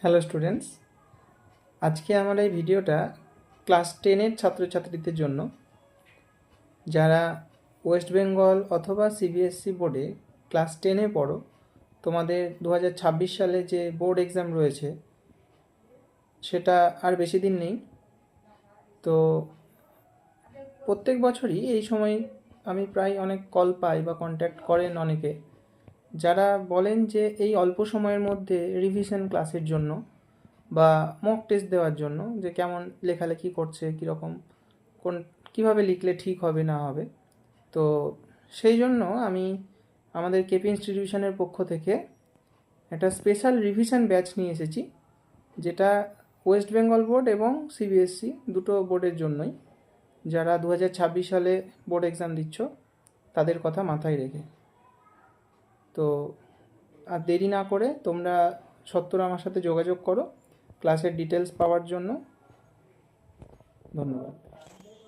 Hello students, আজকে আমার এই ভিডিওটা ক্লাস 10-এর ছাত্রছাত্রীদের জন্য। যারা ওয়েস্ট বেঙ্গল অথবা সিবিএসসি বোর্ডে ক্লাস 10-এ পড়ো, তোমাদের 2026 সালে যে বোর্ড এক্সাম রয়েছে সেটা আর বেশি দিন নেই। তো প্রত্যেক বছরই এই সময় আমি প্রায় অনেক কল পাই বা কন্ট্যাক্ট করেন অনেকে, যারা বলেন যে এই অল্প সময়ের মধ্যে রিভিশন ক্লাসের জন্য বা মক টেস্ট দেওয়ার জন্য, যে কেমন লেখালেখি করছে, কীরকম কীভাবে লিখলে ঠিক হবে না হবে। তো সেই জন্য আমি আমাদের কেপি ইনস্টিটিউশনের পক্ষ থেকে একটা স্পেশাল রিভিশন ব্যাচ নিয়ে এসেছি, যেটা ওয়েস্ট বেঙ্গল বোর্ড এবং সিবিএসসি দুটো বোর্ডের জন্যই। যারা 2026 সালে বোর্ড এক্সাম দিচ্ছ তাদের কথা মাথায় রেখে। তো আর দেরি না করে তোমরা সত্তর আমার সাথে যোগাযোগ করো ক্লাসের ডিটেলস পাওয়ার জন্য। ধন্যবাদ।